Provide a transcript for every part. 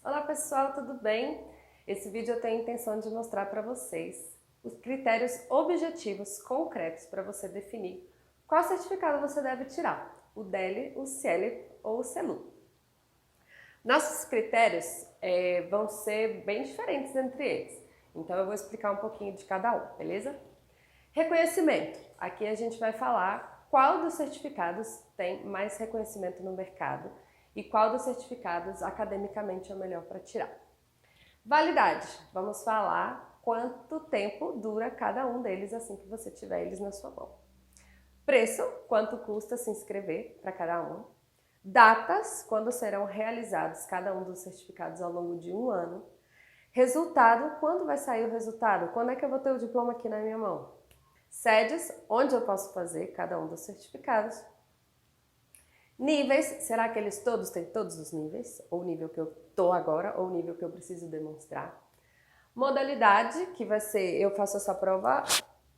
Olá pessoal, tudo bem? Esse vídeo eu tenho a intenção de mostrar para vocês os critérios objetivos concretos para você definir qual certificado você deve tirar, o DELE, o CIELE ou o CELU. Nossos critérios vão ser bem diferentes entre eles, então eu vou explicar um pouquinho de cada um, beleza? Reconhecimento. Aqui a gente vai falar qual dos certificados tem mais reconhecimento no mercado e qual dos certificados academicamente é o melhor para tirar. Validade. Vamos falar quanto tempo dura cada um deles assim que você tiver eles na sua mão. Preço. Quanto custa se inscrever para cada um. Datas. Quando serão realizados cada um dos certificados ao longo de um ano. Resultado. Quando vai sair o resultado? Quando é que eu vou ter o diploma aqui na minha mão? Sedes, onde eu posso fazer cada um dos certificados. Níveis, será que eles todos têm todos os níveis? Ou o nível que eu estou agora, ou o nível que eu preciso demonstrar. Modalidade, que vai ser, eu faço essa prova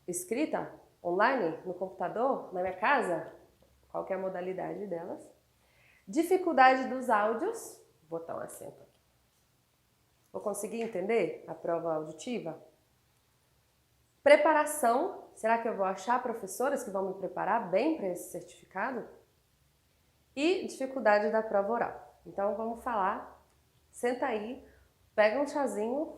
escrita, online, no computador, na minha casa, qual que é a modalidade delas. Dificuldade dos áudios, vou botar um acento aqui. Vou conseguir entender a prova auditiva? Preparação, será que eu vou achar professoras que vão me preparar bem para esse certificado? E dificuldade da prova oral. Então vamos falar, senta aí, pega um chazinho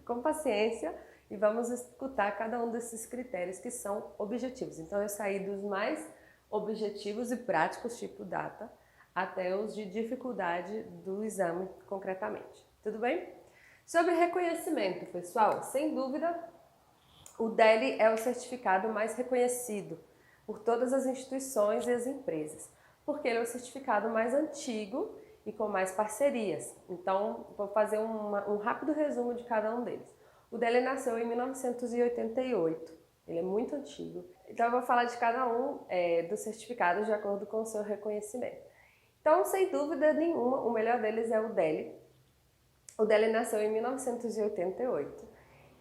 com paciência e vamos escutar cada um desses critérios que são objetivos. Então eu saí dos mais objetivos e práticos, tipo data, até os de dificuldade do exame concretamente. Tudo bem? Sobre reconhecimento, pessoal, sem dúvida, o DELE é o certificado mais reconhecido por todas as instituições e as empresas, porque ele é o certificado mais antigo e com mais parcerias. Então, vou fazer um rápido resumo de cada um deles. O DELE nasceu em 1988, ele é muito antigo. Então, eu vou falar de cada um dos certificados de acordo com o seu reconhecimento. Então, sem dúvida nenhuma, o melhor deles é o DELE. O DELE nasceu em 1988.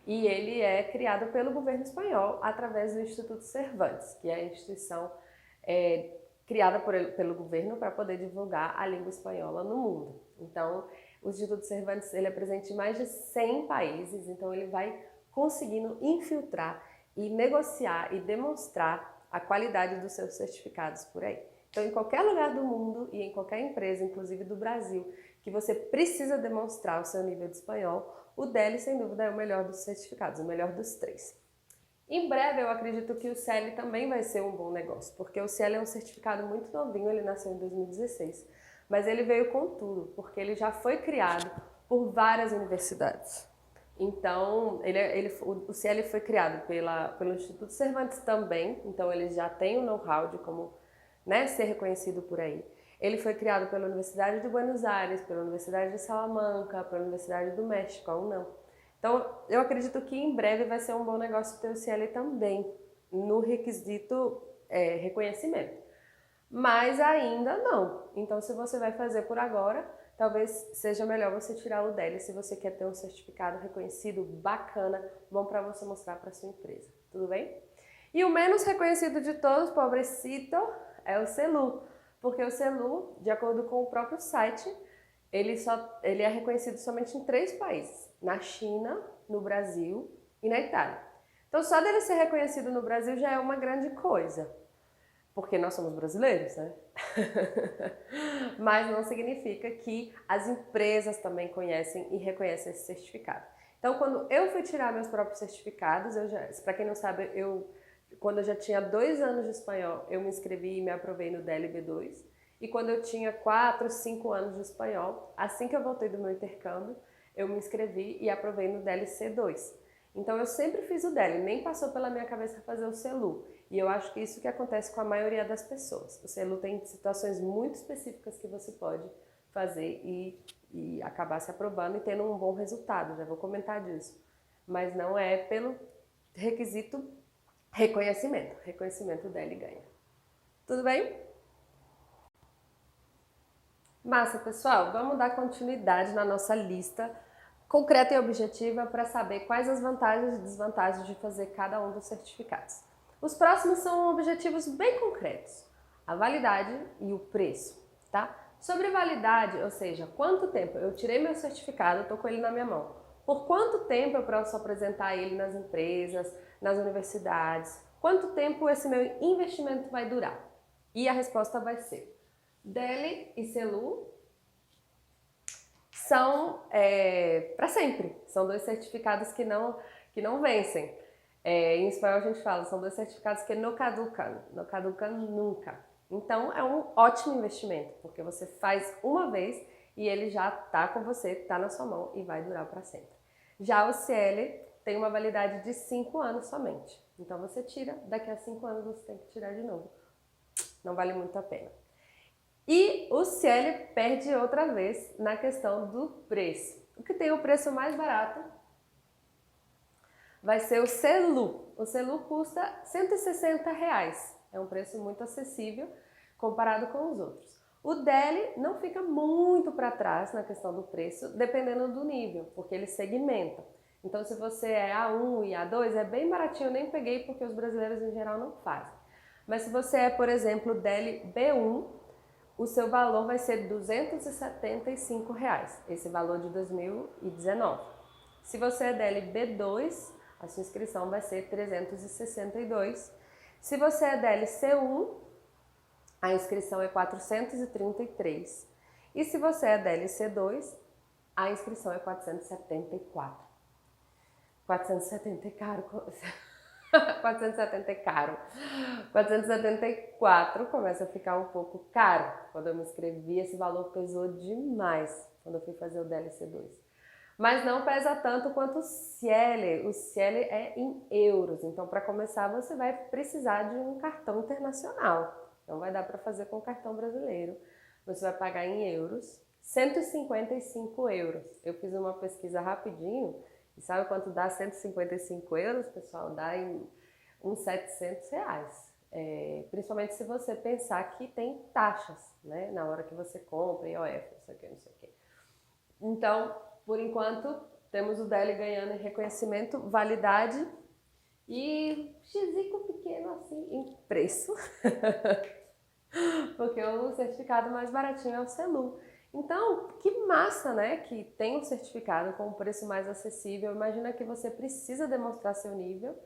E ele é criado pelo governo espanhol através do Instituto Cervantes, que é a instituição criada pelo governo para poder divulgar a língua espanhola no mundo. Então, o Instituto Cervantes ele é presente em mais de 100 países, então ele vai conseguindo infiltrar e negociar e demonstrar a qualidade dos seus certificados por aí. Então, em qualquer lugar do mundo e em qualquer empresa, inclusive do Brasil, que você precisa demonstrar o seu nível de espanhol, o DELE, sem dúvida, é o melhor dos certificados, o melhor dos três. Em breve, eu acredito que o CIELE também vai ser um bom negócio, porque o CIELE é um certificado muito novinho, ele nasceu em 2016, mas ele veio com tudo, porque ele já foi criado por várias universidades. Então, o CIELE foi criado pelo Instituto Cervantes também, então ele já tem o know-how de como ser reconhecido por aí. Ele foi criado pela Universidade de Buenos Aires, pela Universidade de Salamanca, pela Universidade do México, a UNAM. Então, eu acredito que em breve vai ser um bom negócio ter o CIELE também, no requisito reconhecimento. Mas ainda não. Então, se você vai fazer por agora, talvez seja melhor você tirar o DELE se você quer ter um certificado reconhecido, bacana, bom para você mostrar para sua empresa. Tudo bem? E o menos reconhecido de todos, pobrecito, é o CELU. Porque o CELU, de acordo com o próprio site, ele é reconhecido somente em 3 países. Na China, no Brasil e na Itália. Então, só dele ser reconhecido no Brasil já é uma grande coisa. Porque nós somos brasileiros, né? Mas não significa que as empresas também conhecem e reconhecem esse certificado. Então, quando eu fui tirar meus próprios certificados, para quem não sabe, quando eu já tinha 2 anos de espanhol, eu me inscrevi e me aprovei no DELE B2. E quando eu tinha 4, 5 anos de espanhol, assim que eu voltei do meu intercâmbio, eu me inscrevi e aprovei no DELE C2. Então eu sempre fiz o DELE, nem passou pela minha cabeça fazer o CELU. E eu acho que isso que acontece com a maioria das pessoas. O CELU tem situações muito específicas que você pode fazer e acabar se aprovando e tendo um bom resultado, já vou comentar disso. Mas não é pelo requisito reconhecimento. Reconhecimento o DELE ganha. Tudo bem? Massa, pessoal, vamos dar continuidade na nossa lista concreta e objetiva para saber quais as vantagens e desvantagens de fazer cada um dos certificados. Os próximos são objetivos bem concretos, a validade e o preço, tá? Sobre validade, ou seja, quanto tempo eu tirei meu certificado, estou com ele na minha mão. Por quanto tempo eu posso apresentar ele nas empresas, nas universidades? Quanto tempo esse meu investimento vai durar? E a resposta vai ser: DELE e CELU são para sempre. São dois certificados que não vencem. Em espanhol a gente fala, são dois certificados que não caducam nunca. Então é um ótimo investimento, porque você faz uma vez e ele já está com você, está na sua mão e vai durar para sempre. Já o CL tem uma validade de 5 anos somente. Então você tira, daqui a 5 anos você tem que tirar de novo. Não vale muito a pena. E o CL perde outra vez na questão do preço. O que tem o preço mais barato vai ser o CELU. O CELU custa R$160. É um preço muito acessível comparado com os outros. O DELE não fica muito para trás na questão do preço, dependendo do nível, porque ele segmenta. Então, se você é A1 e A2, é bem baratinho, eu nem peguei porque os brasileiros em geral não fazem. Mas se você é, por exemplo, DELE B1, o seu valor vai ser R$275, esse valor de 2019. Se você é DELE B2, a sua inscrição vai ser 362. Se você é DELE C1, a inscrição é 433. E se você é DELE C2, a inscrição é 474. 470 é caro. 470 é caro. 474 começa a ficar um pouco caro. Quando eu me inscrevi, esse valor pesou demais quando eu fui fazer o DELE C2. Mas não pesa tanto quanto o CIELE. O CIELE é em euros, então para começar você vai precisar de um cartão internacional. Não vai dar para fazer com o cartão brasileiro. Você vai pagar em euros, 155 euros. Eu fiz uma pesquisa rapidinho e sabe quanto dá 155 euros, pessoal? Dá em uns R$700. Principalmente se você pensar que tem taxas, né? Na hora que você compra, IOF, não sei o que, não sei o que. Então, por enquanto, temos o DELE ganhando em reconhecimento, validade e xizinho pequeno assim em preço, porque o certificado mais baratinho é o CELU. Então, que massa, né, que tem um certificado com um preço mais acessível. Imagina que você precisa demonstrar seu nível,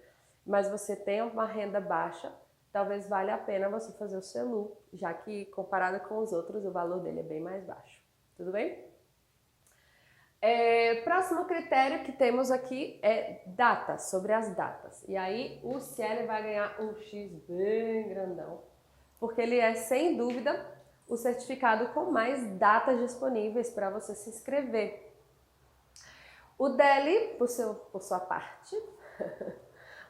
mas você tem uma renda baixa, talvez valha a pena você fazer o CELU, já que comparado com os outros, o valor dele é bem mais baixo. Tudo bem? Próximo critério que temos aqui é datas, sobre as datas. E aí o CIELE vai ganhar um X bem grandão, porque ele é, sem dúvida, o certificado com mais datas disponíveis para você se inscrever. O DELE, por sua parte,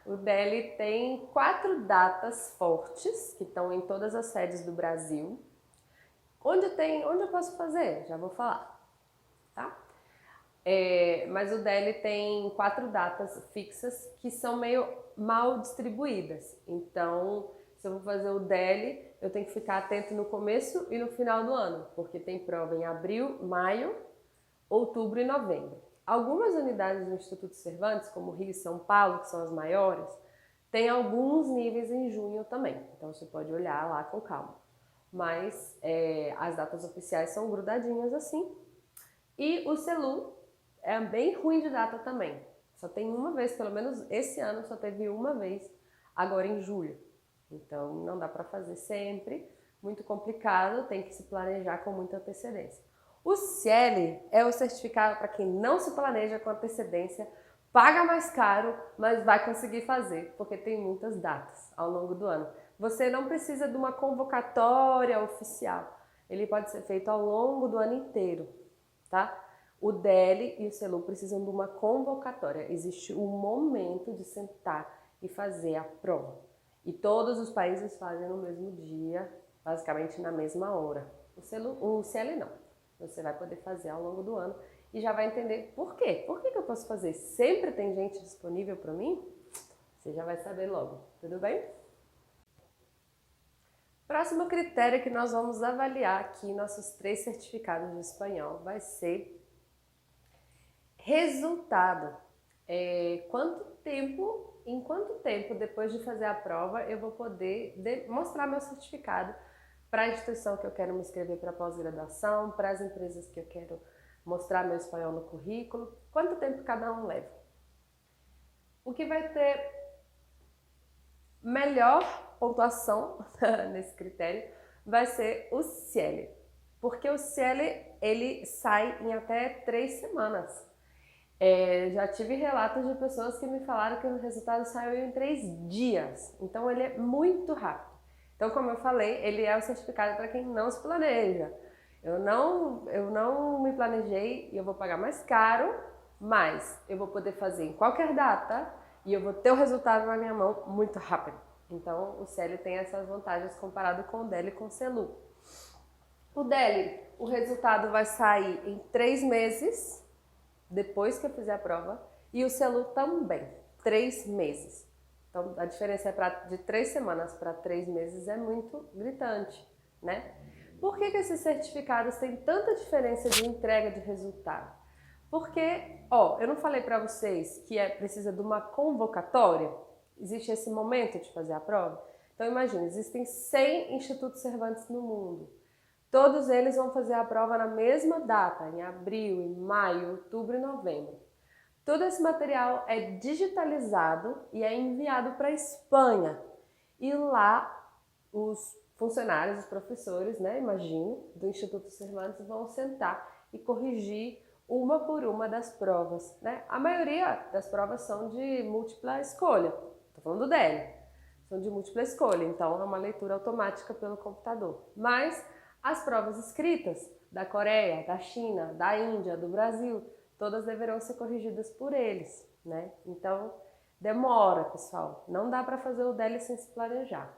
o DELE tem 4 datas fortes, que estão em todas as sedes do Brasil. Onde eu posso fazer? Já vou falar, tá? Mas o DELE tem 4 datas fixas que são meio mal distribuídas. Então, se eu vou fazer o DELE, eu tenho que ficar atento no começo e no final do ano, porque tem prova em abril, maio, outubro e novembro. Algumas unidades do Instituto Cervantes, como Rio e São Paulo, que são as maiores, tem alguns níveis em junho também. Então, você pode olhar lá com calma. Mas as datas oficiais são grudadinhas assim. E o CELU é bem ruim de data também. Só tem uma vez, pelo menos esse ano só teve uma vez, agora em julho. Então não dá para fazer sempre, muito complicado, tem que se planejar com muita antecedência. O CIELE é o certificado para quem não se planeja com antecedência, paga mais caro, mas vai conseguir fazer, porque tem muitas datas ao longo do ano. Você não precisa de uma convocatória oficial, ele pode ser feito ao longo do ano inteiro, tá? O DELE e o CELU precisam de uma convocatória. Existe um momento de sentar e fazer a prova. E todos os países fazem no mesmo dia, basicamente na mesma hora. O CIELE não. Você vai poder fazer ao longo do ano e já vai entender por quê. Por que eu posso fazer? Sempre tem gente disponível para mim? Você já vai saber logo. Tudo bem? Próximo critério que nós vamos avaliar aqui, nossos 3 certificados de espanhol, vai ser resultado. Em quanto tempo depois de fazer a prova eu vou poder mostrar meu certificado para a instituição que eu quero me inscrever para pós-graduação, para as empresas que eu quero mostrar meu espanhol no currículo, quanto tempo cada um leva. O que vai ter melhor pontuação nesse critério vai ser o CIELE, porque o CIELE ele sai em até 3 semanas. Já tive relatos de pessoas que me falaram que o resultado saiu em 3 dias, então ele é muito rápido. Então, como eu falei, ele é o certificado para quem não se planeja. Eu não me planejei e eu vou pagar mais caro, mas eu vou poder fazer em qualquer data e eu vou ter o resultado na minha mão muito rápido. Então, o CIELE tem essas vantagens comparado com o DELE e com o CELU. O DELE, o resultado vai sair em 3 meses, depois que eu fizer a prova, e o CELU também, 3 meses. Então, a diferença de 3 semanas para 3 meses é muito gritante, né? Por que esses certificados têm tanta diferença de entrega de resultado? Porque, eu não falei para vocês que precisa de uma convocatória? Existe esse momento de fazer a prova? Então, imagina, existem 100 Institutos Cervantes no mundo. Todos eles vão fazer a prova na mesma data, em abril, em maio, outubro e novembro. Todo esse material é digitalizado e é enviado para a Espanha. E lá, os funcionários, os professores, né, imagino, do Instituto Cervantes vão sentar e corrigir uma por uma das provas, né? A maioria das provas são de múltipla escolha. Estou falando do DELE. São de múltipla escolha, então é uma leitura automática pelo computador. Mas as provas escritas da Coreia, da China, da Índia, do Brasil, todas deverão ser corrigidas por eles, né? Então, demora, pessoal. Não dá para fazer o DELE sem se planejar.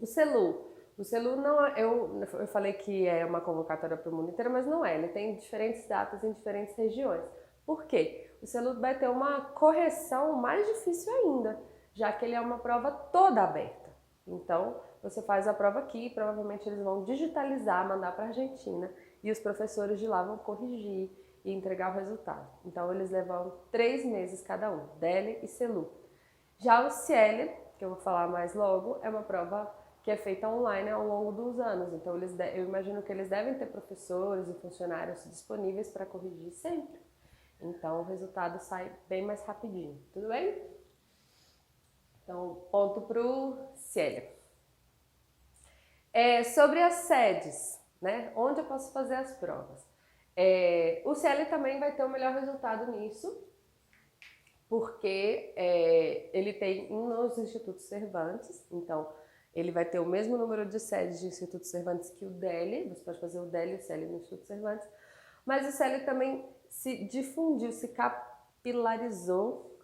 O CELU não é, eu falei que é uma convocatória para o mundo inteiro, mas não é. Ele tem diferentes datas em diferentes regiões. Por quê? O CELU vai ter uma correção mais difícil ainda, já que ele é uma prova toda aberta. Então, você faz a prova aqui, provavelmente eles vão digitalizar, mandar para a Argentina e os professores de lá vão corrigir e entregar o resultado. Então, eles levam 3 meses cada um, DELE e CELU. Já o CIELE, que eu vou falar mais logo, é uma prova que é feita online ao longo dos anos. Então, eu imagino que eles devem ter professores e funcionários disponíveis para corrigir sempre. Então, o resultado sai bem mais rapidinho. Tudo bem? Então, ponto para o CIELE. Sobre as sedes, né? Onde eu posso fazer as provas? O CIELE também vai ter o melhor resultado nisso, porque ele tem nos Institutos Cervantes, então ele vai ter o mesmo número de sedes de Institutos Cervantes que o DELE, você pode fazer o DELE e o CIELE no Instituto Cervantes, mas o CIELE também se difundiu, se capilarizou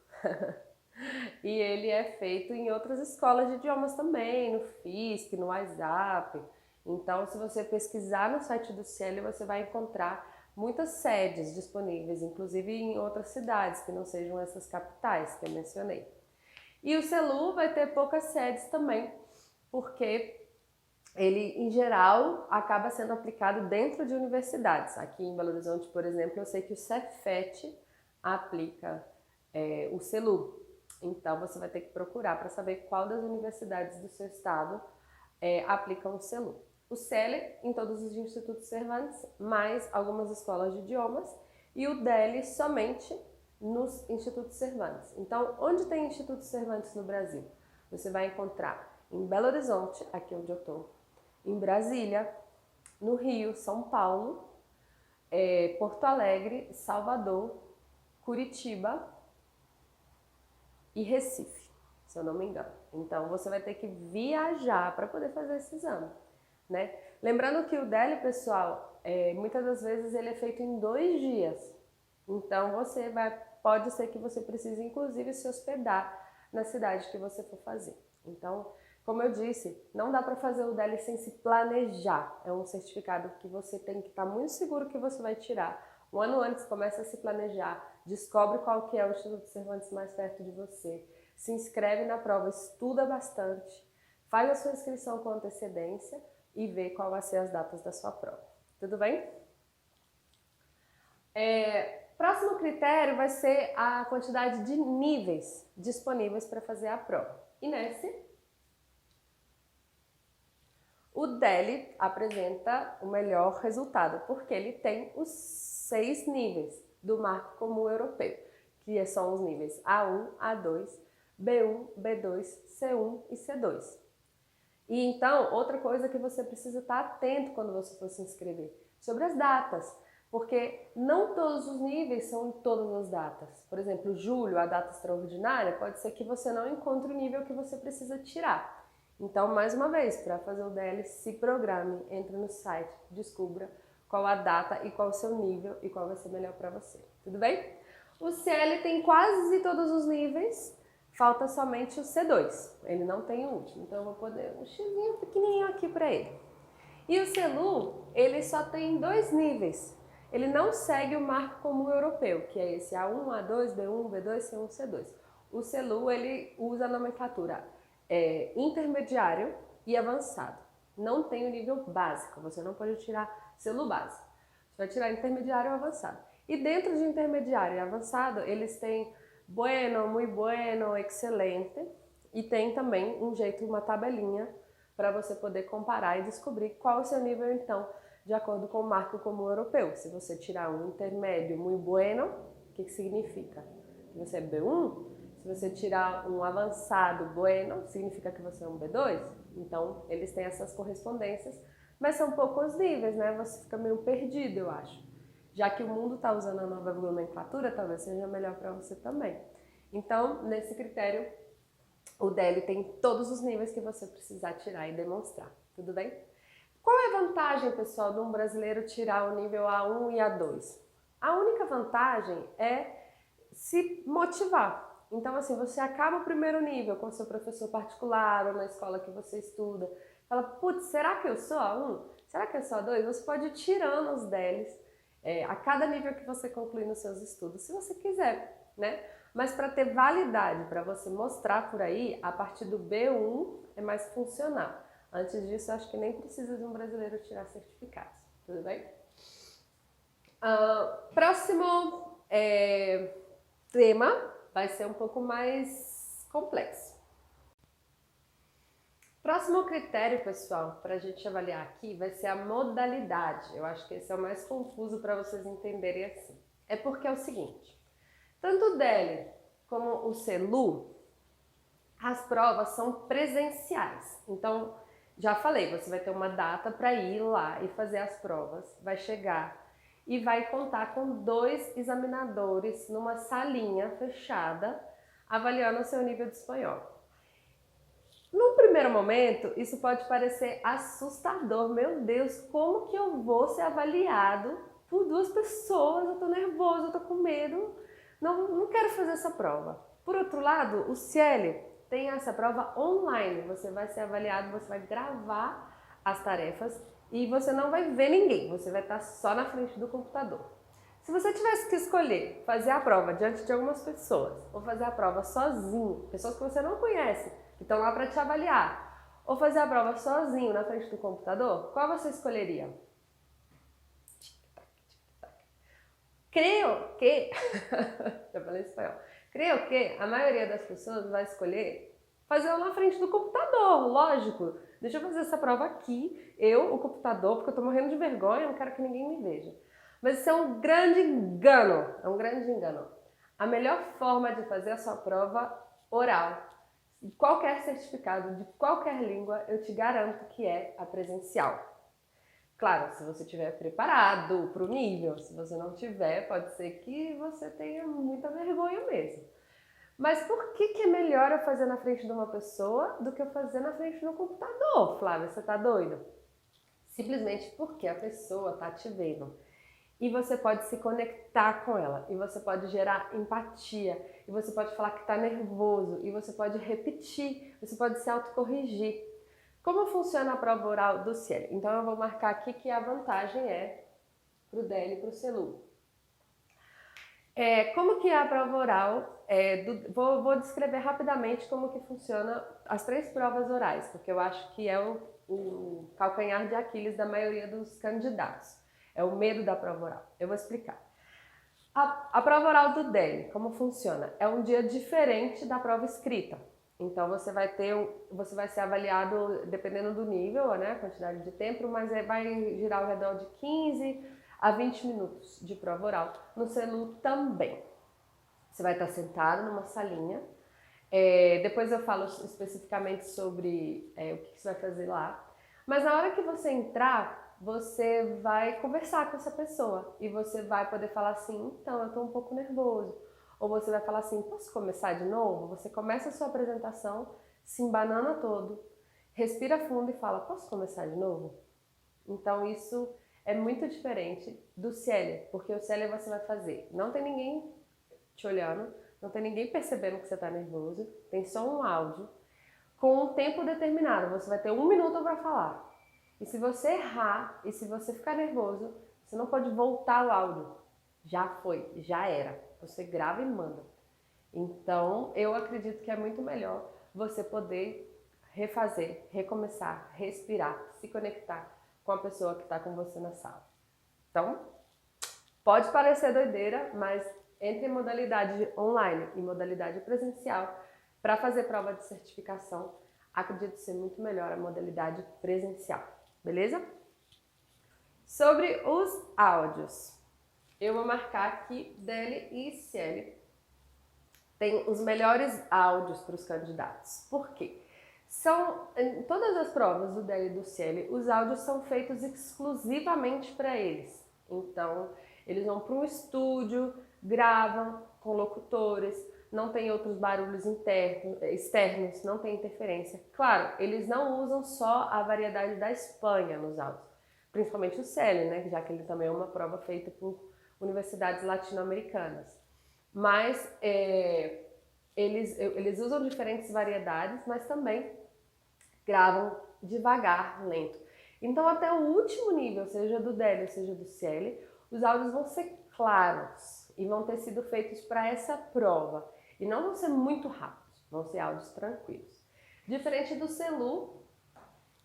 e ele é feito em outras escolas de idiomas também, no FISC, no WhatsApp. Então, se você pesquisar no site do CIELE, você vai encontrar muitas sedes disponíveis, inclusive em outras cidades que não sejam essas capitais que eu mencionei. E o CELU vai ter poucas sedes também, porque ele, em geral, acaba sendo aplicado dentro de universidades. Aqui em Belo Horizonte, por exemplo, eu sei que o Cefet aplica o CELU. Então, você vai ter que procurar para saber qual das universidades do seu estado aplicam o CELU. O CELE em todos os Institutos Cervantes, mais algumas escolas de idiomas, e o DELE somente nos Institutos Cervantes. Então, onde tem Institutos Cervantes no Brasil? Você vai encontrar em Belo Horizonte, aqui onde eu estou, em Brasília, no Rio, São Paulo, Porto Alegre, Salvador, Curitiba e Recife, se eu não me engano. Então, você vai ter que viajar para poder fazer esse exame, né? Lembrando que o DELE, pessoal, muitas das vezes ele é feito em 2 dias. Então, pode ser que você precise, inclusive, se hospedar na cidade que você for fazer. Então, como eu disse, não dá para fazer o DELE sem se planejar. É um certificado que você tem que estar muito seguro que você vai tirar. Um ano antes, começa a se planejar, descobre qual que é o Instituto Cervantes mais perto de você, se inscreve na prova, estuda bastante, faz a sua inscrição com antecedência e vê qual vai ser as datas da sua prova. Tudo bem? Próximo critério vai ser a quantidade de níveis disponíveis para fazer a prova. E nesse, O DELE apresenta o melhor resultado, porque ele tem os 6 níveis do Marco Comum Europeu, que são os níveis A1, A2, B1, B2, C1 e C2. E então, outra coisa que você precisa estar atento quando você for se inscrever, sobre as datas, porque não todos os níveis são em todas as datas. Por exemplo, julho, a data extraordinária, pode ser que você não encontre o nível que você precisa tirar. Então, mais uma vez, para fazer o DELE, se programe, entre no site, descubra qual a data e qual o seu nível e qual vai ser melhor para você. Tudo bem? O CL tem quase todos os níveis, falta somente o C2. Ele não tem o último, então eu vou poder um xizinho pequenininho aqui para ele. E o CELU, ele só tem 2 níveis. Ele não segue o Marco Comum Europeu, que é esse A1, A2, B1, B2, C1, C2. O CELU, ele usa a nomenclatura intermediário e avançado. Não tem o nível básico, você não pode tirar CELU básico. Você vai tirar intermediário ou avançado. E dentro de intermediário e avançado, eles têm bueno, muy bueno, excelente, e tem também um jeito, uma tabelinha, para você poder comparar e descobrir qual é o seu nível, então, de acordo com o Marco Comum Europeu. Se você tirar um intermédio muy bueno, o que significa? Que você é B1. Se você tirar um avançado bueno, significa que você é um B2. Então, eles têm essas correspondências, mas são poucos níveis, né? Você fica meio perdido, eu acho. Já que o mundo está usando a nova nomenclatura, talvez seja melhor para você também. Então, nesse critério, o DELE tem todos os níveis que você precisar tirar e demonstrar. Tudo bem? Qual é a vantagem, pessoal, de um brasileiro tirar o nível A1 e A2? A única vantagem é se motivar. Então, assim, você acaba o primeiro nível com seu professor particular ou na escola que você estuda. Fala, putz, será que eu sou A1? Será que eu sou A2? Você pode ir tirando os DELEs a cada nível que você concluir nos seus estudos, se você quiser, né? Mas para ter validade, para você mostrar por aí, a partir do B1 é mais funcional. Antes disso, acho que nem precisa de um brasileiro tirar certificados. Tudo bem? Próximo tema vai ser um pouco mais complexo. Próximo critério, pessoal, para a gente avaliar aqui vai ser a modalidade. Eu acho que esse é o mais confuso para vocês entenderem assim. É porque é o seguinte, tanto o DELE como o CELU, as provas são presenciais. Então, já falei, você vai ter uma data para ir lá e fazer as provas, vai chegar e vai contar com 2 examinadores numa salinha fechada, avaliando o seu nível de espanhol. Num primeiro momento, isso pode parecer assustador. Meu Deus, como que eu vou ser avaliado por 2 pessoas? Eu tô nervoso, eu tô com medo, não quero fazer essa prova. Por outro lado, o CIELE tem essa prova online. Você vai ser avaliado, você vai gravar as tarefas e você não vai ver ninguém, você vai estar só na frente do computador. Se você tivesse que escolher fazer a prova diante de algumas pessoas ou fazer a prova sozinho, pessoas que você não conhece, que estão lá para te avaliar, ou fazer a prova sozinho na frente do computador, qual você escolheria? Creio que, já falei espanhol, creio que a maioria das pessoas vai escolher fazer na frente do computador, lógico. Deixa eu fazer essa prova aqui, o computador, porque eu tô morrendo de vergonha, não quero que ninguém me veja. Mas isso é um grande engano, A melhor forma de fazer a sua prova oral, de qualquer certificado, de qualquer língua, eu te garanto que é a presencial. Claro, se você estiver preparado para o nível, se você não tiver, pode ser que você tenha muita vergonha mesmo. Mas por que é melhor eu fazer na frente de uma pessoa do que eu fazer na frente do computador, Flávia? Você tá doido? Simplesmente porque a pessoa tá te vendo. E você pode se conectar com ela, e você pode gerar empatia, e você pode falar que está nervoso, e você pode repetir, você pode se autocorrigir. Como funciona a prova oral do CIELE? Então eu vou marcar aqui que a vantagem é para o DELE e para o CELU. Como que é a prova oral? Vou descrever rapidamente como que funciona as 3 provas orais, porque eu acho que é o calcanhar de Aquiles da maioria dos candidatos. É o medo da prova oral. Eu vou explicar. A prova oral do DELE, como funciona? É um dia diferente da prova escrita. Então você vai ser avaliado dependendo do nível, né, a quantidade de tempo, mas vai girar ao redor de 15 a 20 minutos de prova oral. No CELU também. Você vai estar sentado numa salinha. Depois eu falo especificamente sobre o que você vai fazer lá. Mas na hora que você entrar, você vai conversar com essa pessoa e você vai poder falar assim, então eu estou um pouco nervoso. Ou você vai falar assim, posso começar de novo? Você começa a sua apresentação, se embanana todo, respira fundo e fala, posso começar de novo? Então isso é muito diferente do CL, porque o CL você vai fazer, não tem ninguém te olhando, não tem ninguém percebendo que você está nervoso, tem só um áudio com um tempo determinado, você vai ter 1 minuto para falar. E se você errar e se você ficar nervoso, você não pode voltar o áudio. Já foi, já era. Você grava e manda. Então, eu acredito que é muito melhor você poder refazer, recomeçar, respirar, se conectar com a pessoa que está com você na sala. Então, pode parecer doideira, mas entre modalidade online e modalidade presencial, para fazer prova de certificação, acredito ser muito melhor a modalidade presencial, beleza? Sobre os áudios, eu vou marcar aqui DL e CL. Tem os melhores áudios para os candidatos. Por quê? Em todas as provas do DL e do CL, os áudios são feitos exclusivamente para eles. Então, eles vão para um estúdio, gravam com locutores, não tem outros barulhos externos, não tem interferência. Claro, eles não usam só a variedade da Espanha nos áudios, principalmente o CL, né? Já que ele também é uma prova feita por universidades latino-americanas. Mas eles usam diferentes variedades, mas também gravam devagar, lento. Então, até o último nível, seja do DL, seja do CL, os áudios vão ser claros e vão ter sido feitos para essa prova. E não vão ser muito rápidos, vão ser áudios tranquilos. Diferente do CELU,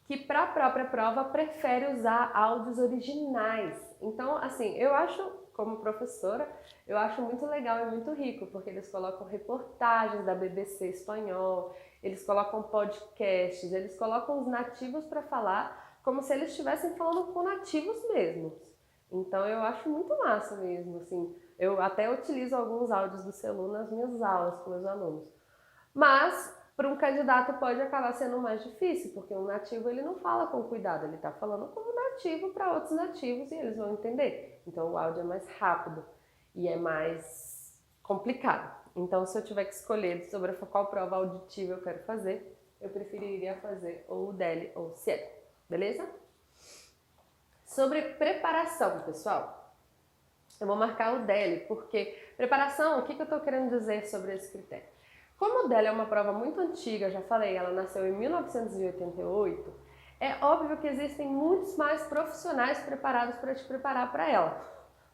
que para a própria prova prefere usar áudios originais. Então, assim, eu acho, como professora, eu acho muito legal e muito rico, porque eles colocam reportagens da BBC espanhol, eles colocam podcasts, eles colocam os nativos para falar como se eles estivessem falando com nativos mesmos. Então eu acho muito massa mesmo, assim. Eu até utilizo alguns áudios do CELU nas minhas aulas com meus alunos. Mas para um candidato pode acabar sendo mais difícil, porque um nativo ele não fala com cuidado, ele está falando como nativo para outros nativos e eles vão entender. Então o áudio é mais rápido e é mais complicado. Então, se eu tiver que escolher sobre qual prova auditiva eu quero fazer, eu preferiria fazer ou o DL ou o CL, beleza? Sobre preparação, pessoal, eu vou marcar o DL, porque preparação, o que eu estou querendo dizer sobre esse critério? Como o DL é uma prova muito antiga, já falei, ela nasceu em 1988, é óbvio que existem muitos mais profissionais preparados para te preparar para ela.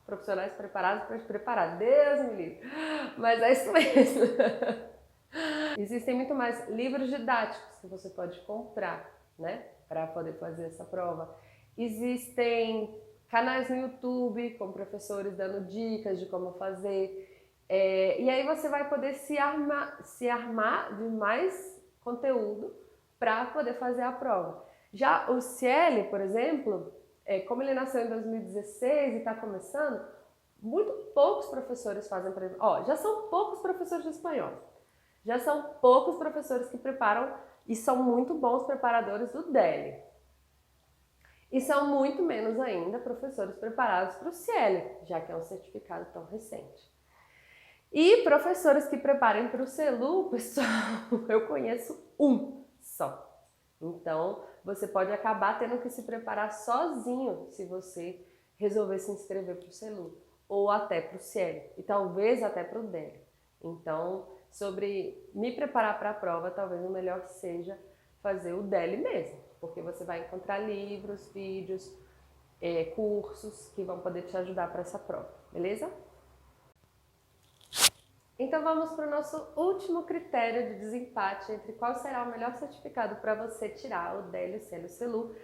Profissionais preparados para te preparar, Deus me livre. Mas é isso mesmo. Existem muito mais livros didáticos que você pode comprar, né, para poder fazer essa prova. Existem canais no YouTube com professores dando dicas de como fazer. E aí você vai poder se armar de mais conteúdo para poder fazer a prova. Já o CL, por exemplo, como ele nasceu em 2016 e está começando, muito poucos professores fazem... já são poucos professores de espanhol. Já são poucos professores que preparam e são muito bons preparadores do DL. E são muito menos ainda professores preparados para o CL, já que é um certificado tão recente. E professores que preparem para o CELU, pessoal, eu conheço um só. Então, você pode acabar tendo que se preparar sozinho se você resolver se inscrever para o CELU, ou até para o CL, e talvez até para o DL. Então, sobre me preparar para a prova, talvez o melhor seja fazer o DL mesmo, porque você vai encontrar livros, vídeos, cursos que vão poder te ajudar para essa prova, beleza? Então vamos para o nosso último critério de desempate entre qual será o melhor certificado para você tirar o DL, o CL e o CELU.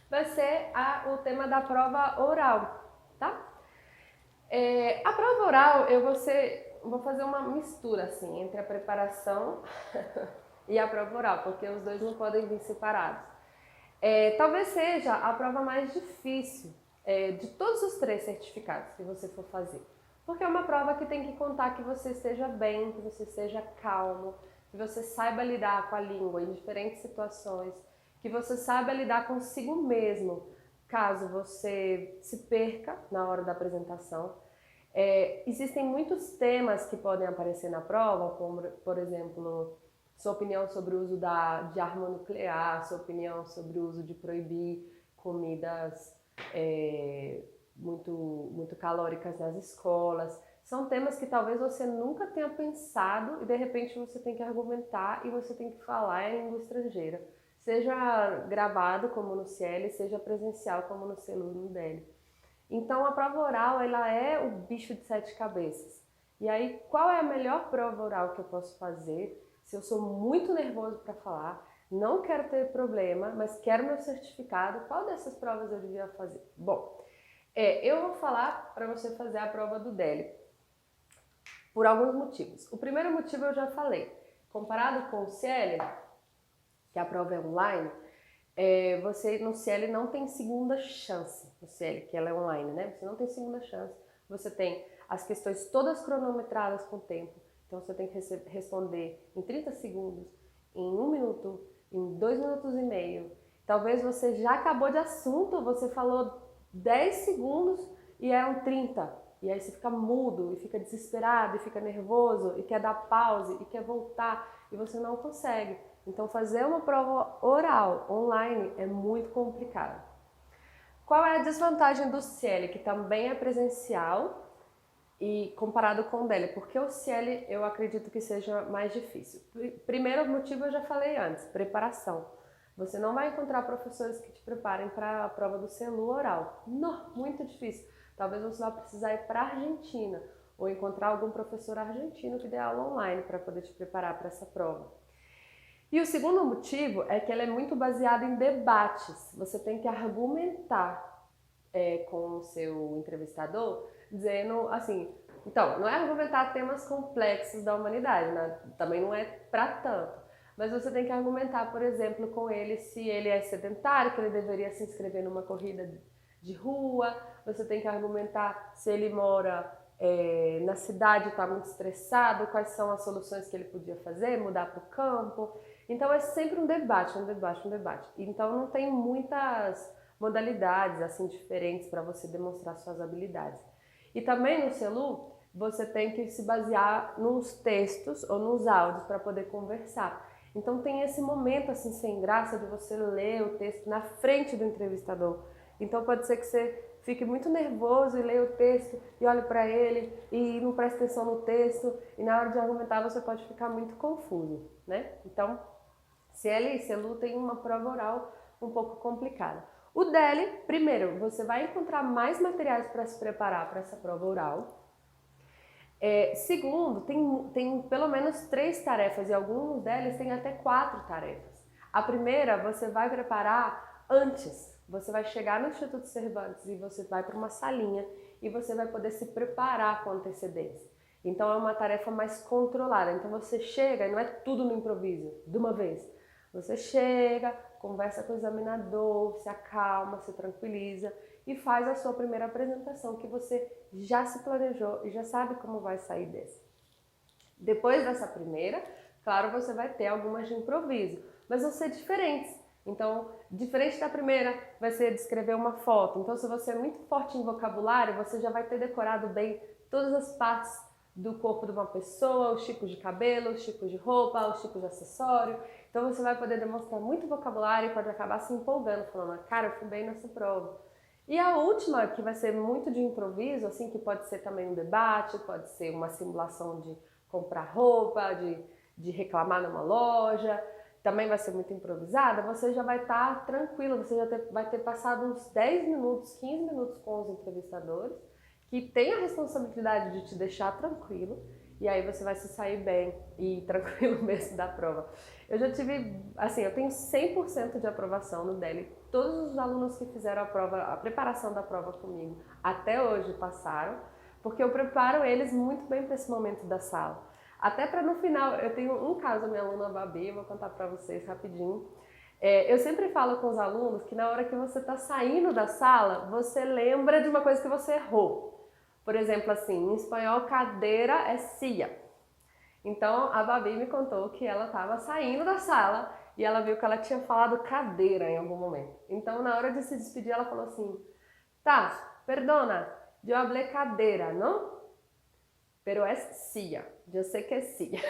Vai ser o tema da prova oral, tá? A prova oral eu vou fazer uma mistura assim entre a preparação e a prova oral, porque os dois não podem vir separados. Talvez seja a prova mais difícil de todos os 3 certificados que você for fazer. Porque é uma prova que tem que contar que você esteja bem, que você esteja calmo, que você saiba lidar com a língua em diferentes situações, que você saiba lidar consigo mesmo, caso você se perca na hora da apresentação. Existem muitos temas que podem aparecer na prova, como, por exemplo, sua opinião sobre o uso de arma nuclear, sua opinião sobre o uso de proibir comidas muito calóricas nas escolas. São temas que talvez você nunca tenha pensado e de repente você tem que argumentar e você tem que falar em língua estrangeira. Seja gravado como no CIEL, seja presencial como no CELU no DELE. Então a prova oral ela é o bicho de 7 cabeças. E aí qual é a melhor prova oral que eu posso fazer se eu sou muito nervoso para falar, não quero ter problema, mas quero meu certificado? Qual dessas provas eu devia fazer? Bom, eu vou falar para você fazer a prova do DELE por alguns motivos. O primeiro motivo eu já falei. Comparado com o CIEL, que a prova é online, você no CIEL não tem segunda chance. No CIEL, que ela é online, né? Você não tem segunda chance. Você tem as questões todas cronometradas com o tempo. Então você tem que responder em 30 segundos, em 1 minuto, em 2 minutos e meio. Talvez você já acabou de assunto, você falou 10 segundos e eram 30. E aí você fica mudo, e fica desesperado, e fica nervoso, e quer dar pause, e quer voltar, e você não consegue. Então fazer uma prova oral, online, é muito complicado. Qual é a desvantagem do CIEL, que também é presencial, e comparado com o DELE? Porque o CIEL eu acredito que seja mais difícil. Primeiro motivo eu já falei antes, preparação. Você não vai encontrar professores que te preparem para a prova do CELU oral. Não, muito difícil. Talvez você vá precisar ir para a Argentina ou encontrar algum professor argentino que dê aula online para poder te preparar para essa prova. E o segundo motivo é que ela é muito baseada em debates. Você tem que argumentar com o seu entrevistador, dizendo assim, então, não é argumentar temas complexos da humanidade, né? Também não é para tanto, mas você tem que argumentar, por exemplo, com ele se ele é sedentário, que ele deveria se inscrever numa corrida de rua, você tem que argumentar se ele mora na cidade, está muito estressado, quais são as soluções que ele podia fazer, mudar para o campo. Então é sempre um debate, um debate, um debate. Então não tem muitas modalidades assim diferentes para você demonstrar suas habilidades. E também no CELU, você tem que se basear nos textos ou nos áudios para poder conversar. Então tem esse momento assim sem graça de você ler o texto na frente do entrevistador. Então pode ser que você fique muito nervoso e leia o texto e olhe para ele e não preste atenção no texto e na hora de argumentar você pode ficar muito confuso, né? Então, CIEL e CELU tem uma prova oral um pouco complicada. O DELE, primeiro, você vai encontrar mais materiais para se preparar para essa prova oral. Segundo, tem pelo menos 3 tarefas e alguns deles têm até 4 tarefas. A primeira você vai preparar antes. Você vai chegar no Instituto Cervantes e você vai para uma salinha e você vai poder se preparar com antecedência. Então é uma tarefa mais controlada. Então você chega e não é tudo no improviso, de uma vez. Você chega, conversa com o examinador, se acalma, se tranquiliza e faz a sua primeira apresentação que você já se planejou e já sabe como vai sair dessa. Depois dessa primeira, claro, você vai ter algumas de improviso, mas vão ser diferentes. Então, diferente da primeira, vai ser descrever uma foto. Então, se você é muito forte em vocabulário, você já vai ter decorado bem todas as partes do corpo de uma pessoa, os tipos de cabelo, os tipos de roupa, os tipos de acessório. Então você vai poder demonstrar muito vocabulário e pode acabar se empolgando, falando, cara, eu fui bem nessa prova. E a última, que vai ser muito de improviso, assim, que pode ser também um debate, pode ser uma simulação de comprar roupa, de reclamar numa loja, também vai ser muito improvisada, você já vai estar tranquilo, você já vai ter passado uns 10 minutos, 15 minutos com os entrevistadores, que tem a responsabilidade de te deixar tranquilo, e aí você vai se sair bem e tranquilo mesmo da prova. Eu já tive, assim, eu tenho 100% de aprovação no DELE. Todos os alunos que fizeram a prova, a preparação da prova comigo, até hoje passaram, porque eu preparo eles muito bem para esse momento da sala. Até para no final, eu tenho um caso da minha aluna Babi, eu vou contar para vocês rapidinho. Eu sempre falo com os alunos que na hora que você está saindo da sala, você lembra de uma coisa que você errou. Por exemplo, assim, em espanhol, cadeira é silla. Então, a Babi me contou que ela estava saindo da sala e ela viu que ela tinha falado cadeira em algum momento. Então, na hora de se despedir, ela falou assim, tá, perdona, yo hablé cadeira, não? Pero é silla, eu sei que é silla.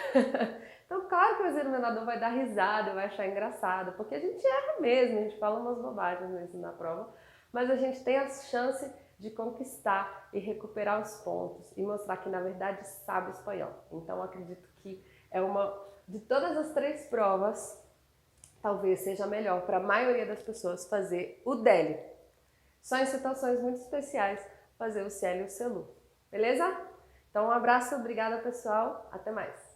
Então, claro que o examinador vai dar risada, vai achar engraçado, porque a gente erra mesmo, a gente fala umas bobagens mesmo na prova, mas a gente tem a chance de conquistar e recuperar os pontos e mostrar que, na verdade, sabe espanhol. Então, acredito que é uma de todas as 3 provas, talvez seja melhor para a maioria das pessoas fazer o DELE. Só em situações muito especiais fazer o CL e o CELU. Beleza? Então, um abraço, obrigada pessoal, até mais!